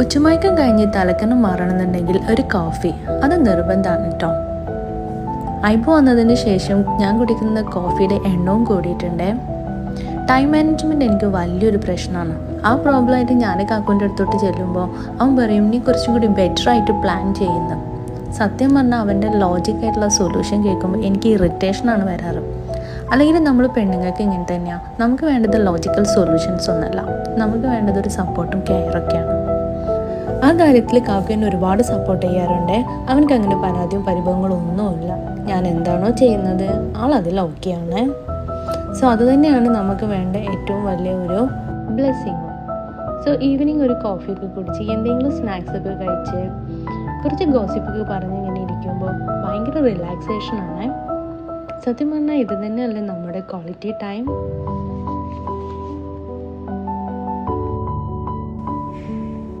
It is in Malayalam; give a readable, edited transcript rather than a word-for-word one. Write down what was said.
ഉച്ചമയക്കം കഴിഞ്ഞ് തലക്കനം മാറണമെന്നുണ്ടെങ്കിൽ ഒരു കോഫി അത് നിർബന്ധമാണ് കേട്ടോ. ഐബോ വന്നതിന് ശേഷം ഞാൻ കുടിക്കുന്ന കോഫിയുടെ എണ്ണവും കൂടിയിട്ടുണ്ട്. ടൈം മാനേജ്മെൻറ്റ് എനിക്ക് വലിയൊരു പ്രശ്നമാണ്. ആ പ്രോബ്ലമായിട്ട് ഞാൻ കാക്കുവിൻ്റെ അടുത്തോട്ട് ചെല്ലുമ്പോൾ അവൻ പറയും നീ കുറച്ചും കൂടി ബെറ്ററായിട്ട് പ്ലാൻ ചെയ്യുന്നു. സത്യം പറഞ്ഞാൽ അവൻ്റെ ലോജിക്കായിട്ടുള്ള സൊല്യൂഷൻ കേൾക്കുമ്പോൾ എനിക്ക് ഇറിറ്റേഷനാണ് വരാറ്. അല്ലെങ്കിൽ നമ്മൾ പെണ്ണുങ്ങൾക്ക് ഇങ്ങനെ തന്നെയാണ്. നമുക്ക് വേണ്ടത് ലോജിക്കൽ സൊല്യൂഷൻസ് ഒന്നല്ല, നമുക്ക് വേണ്ടത് ഒരു സപ്പോർട്ടും കെയറൊക്കെയാണ്. ആ കാര്യത്തിൽ കാക്കു എന്നെ ഒരുപാട് സപ്പോർട്ട് ചെയ്യാറുണ്ട്. അവനക്ക് അങ്ങനെ പരാതിയും പരിഭവങ്ങളും ഒന്നുമില്ല. ഞാൻ എന്താണോ ചെയ്യുന്നത് ആളതിൽ ഓക്കെയാണ്. സോ അതുതന്നെയാണ് നമുക്ക് വേണ്ട ഏറ്റവും വലിയ ഒരു ബ്ലെസ്സിങ്. സോ ഈവനിങ് ഒരു കോഫിയൊക്കെ കുടിച്ച് എന്തെങ്കിലും സ്നാക്സൊക്കെ കഴിച്ച് കുറച്ച് ഗോസിപ്പൊക്കെ പറഞ്ഞ് ഇങ്ങനെ ഇരിക്കുമ്പോൾ ഭയങ്കര റിലാക്സേഷനാണ്. സത്യം പറഞ്ഞാൽ ഇത് തന്നെയല്ലേ നമ്മുടെ ക്വാളിറ്റി ടൈം.